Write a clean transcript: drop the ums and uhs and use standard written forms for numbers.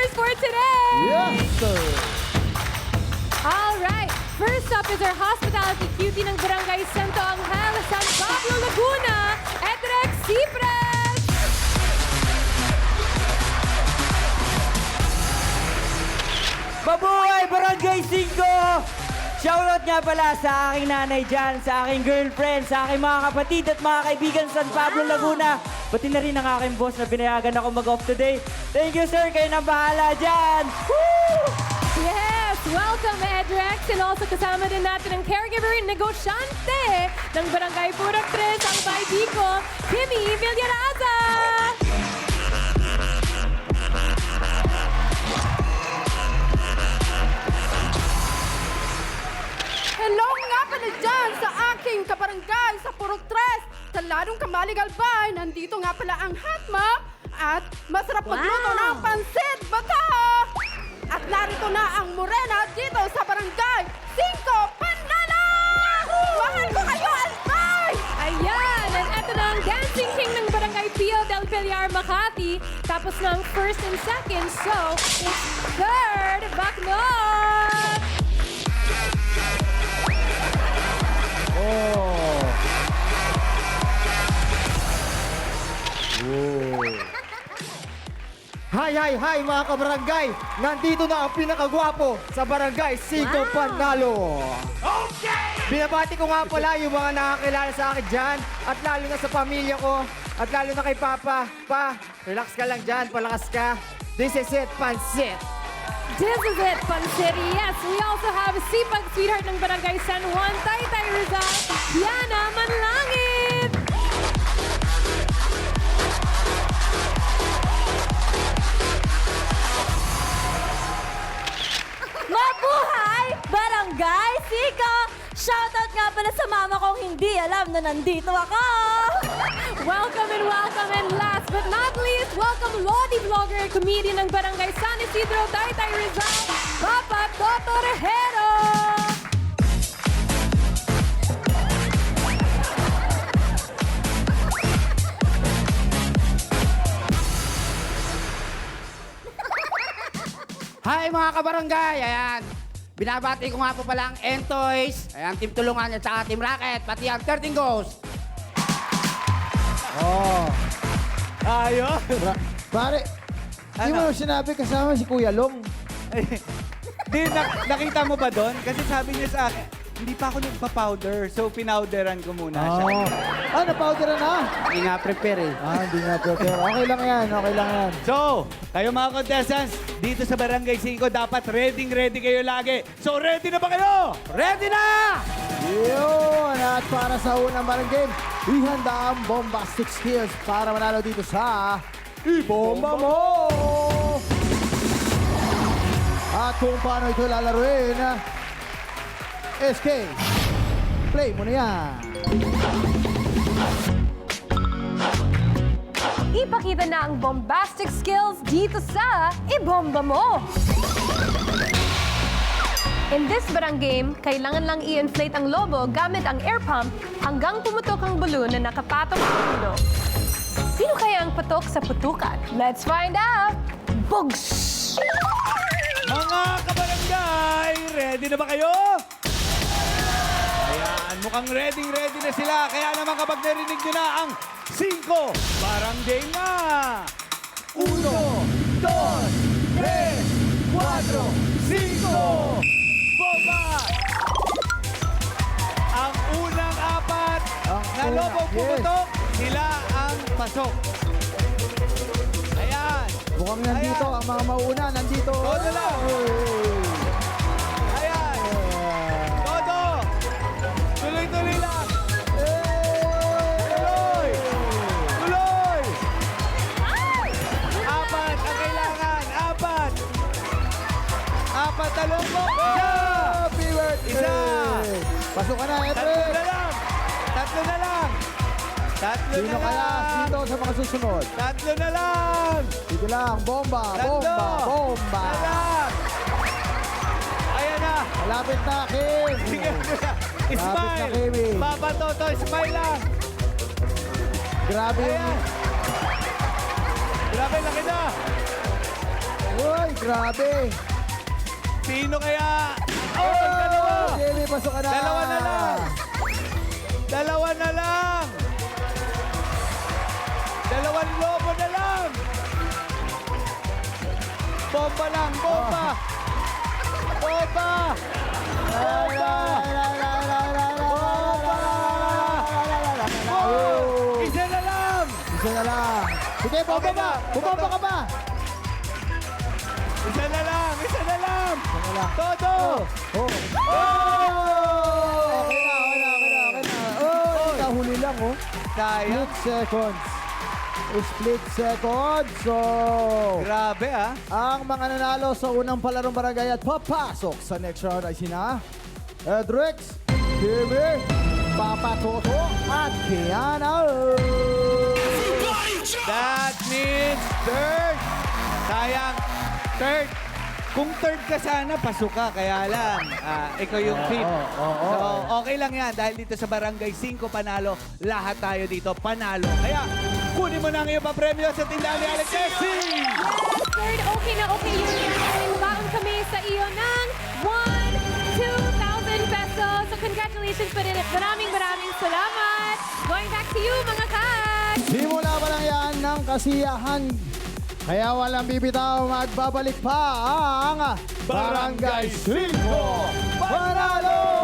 winners for today! Yes, sir. Alright, first up is our hospitality cutie ng Barangay Santo Angel, San Pablo, Laguna, Edrex Cipres! Mabuhay Barangay 5! Shoutout nga pala sa aking nanay dyan, sa aking girlfriend, sa aking mga kapatid at mga kaibigan sa San Pablo, Laguna. Pati na rin ang aking boss na binayagan ako mag-off today. Thank you, sir. Kayo nang bahala dyan. Woo! Yes! Welcome, Edrex! And also kasama din natin ang caregiver and negosyante ng Barangay Purok 3, ang Baibico, Kimmy Villaraza! Hello nga pala dyan sa aking kabarangay sa Purok 3. Sa ladong Kamalig Albay, nandito nga pala ang hotmom at masarap magluto ng pansit bata. At narito na ang morena dito sa barangay 5 Panlala! Mahal ko kayo, Albay! Ayan! And eto na ang dancing king ng Barangay Pio del Pilar, Makati. Tapos na ang first and second, so it's third Baknot! Oh. Hi mga kabarangay! Nandito na ang pinakagwapo sa barangay 5 Panalo. Okay! Binabati ko nga pala yung mga nakakilala sa akin dyan at lalo na sa pamilya ko at lalo na kay Papa. Pa, relax ka lang dyan, palakas ka. This is it, Pansit. This is it, Pansir. Yes, we also have Sipag Sweetheart ng Barangay San Juan, Taytay Rizal, Yana Manlangit! Mabuhay! Barangay Siko! Shoutout nga pala sa mama kong hindi alam na nandito ako! Welcome and last but not least, welcome Lodi Vlogger, comedian ng Barangay San Isidro, Taytay Rizal, Papa Toto Rejero! Hi mga kabarangay! Ayan, binabati ko nga po pala ang Entoys, ayan, Team Tulungan at saka Team Rocket, pati ang 13 Ghosts. Oh. Ayos! Pare, di mo sinabi kasama si Kuya Long. Di, nakita mo ba doon? Kasi sabi niya sa akin, hindi pa ako nagpa-powder. So, pinowderan ko muna siya. Oh. Ah, napowderan na. Hindi nga prepare eh. Ah, hindi na prepare. Okay lang yan, okay lang yan. So, kayo mga contestants, dito sa Barangay 5, dapat ready kayo lagi. So, ready na ba kayo? Ready na! Yun! At para sa unang barang game, ihanda ang bombastic skills para manalo dito sa Ibomba Mo! At kung paano ito lalaruin, SK, play mo na yan! Ipakita na ang bombastic skills dito sa Ibomba Mo! In this barang game, kailangan lang i-inflate ang lobo gamit ang air pump hanggang pumutok ang balloon na nakapatok sa ulo. Sino kaya ang patok sa putukan? Let's find out! Bugs! Mga kabarangay, ready na ba kayo? Ayan, mukhang ready na sila. Kaya naman kapag narinig nyo na ang 5 barang game na. 1, 2, 3, 4, 5! Bomba! Ang unang 4 na lobong pumutok, sila ang pasok. Ayan. Mukhang nandito ang mga mauna, nandito. Todo lang. Ayan. Todo. Tuloy-tuloy lang. Tuloy. Tuloy. 4 ang kailangan. 4 na lobong. Happy birthday! Isa. Pasok ka na, Tatlo Edwin! na lang. Tatlo na lang. Tatlo Sino na kaya lang. dito sa mga susunod? Tatlo na lang. Dito lang, bomba, Tatlo. bomba, bomba! Na lang. Ayan na. Malapit na, Kim! Sige na. Lapit na, Smile. Kimi. Papa Toto, smile lang. Grabe yung... Ayan. Grabe, laki na. Uy! grabe. Sino kaya? Oh, dalawa! Jamie, pasok ka na. Dalawa na lang. Dalawa na lang. Dalawang lobo na lang. Bomba lang, bomba. Bomba. Bomba. Oh, isa na lang. Isa na lang. Sige, bumaba Okay na. ba? Bumaba ka ba? Isa na lang, isa na lang. na lang. Todo. Oh. Oh! Okay na. Oh, nahuli lang, oh. Sayang. Split seconds. Split seconds. So, Grabe ah. ang mga nanalo sa unang palarong barangay at papasok sa next round ay sina Edrix, Jimmy, Papa Toto, at Kiana. That means third. Sayang. Third. Kung third ka sana, pasok ka. Kaya lang, ikaw yung fifth. So, okay lang yan. Dahil dito sa Barangay 5 panalo, lahat tayo dito panalo. Kaya, kunin mo na ang iyong papremyo sa tindahan ni Alex Jesse. Third, okay na okay yun. Baon kami sa iyo ng 2,000 pesos. So congratulations pa rin at maraming salamat. Going back to you, mga kag! Simula pa lang yan ng kasiyahan. Kaya walang bibitaw, magbabalik pa ang Barangay 5 Panalo!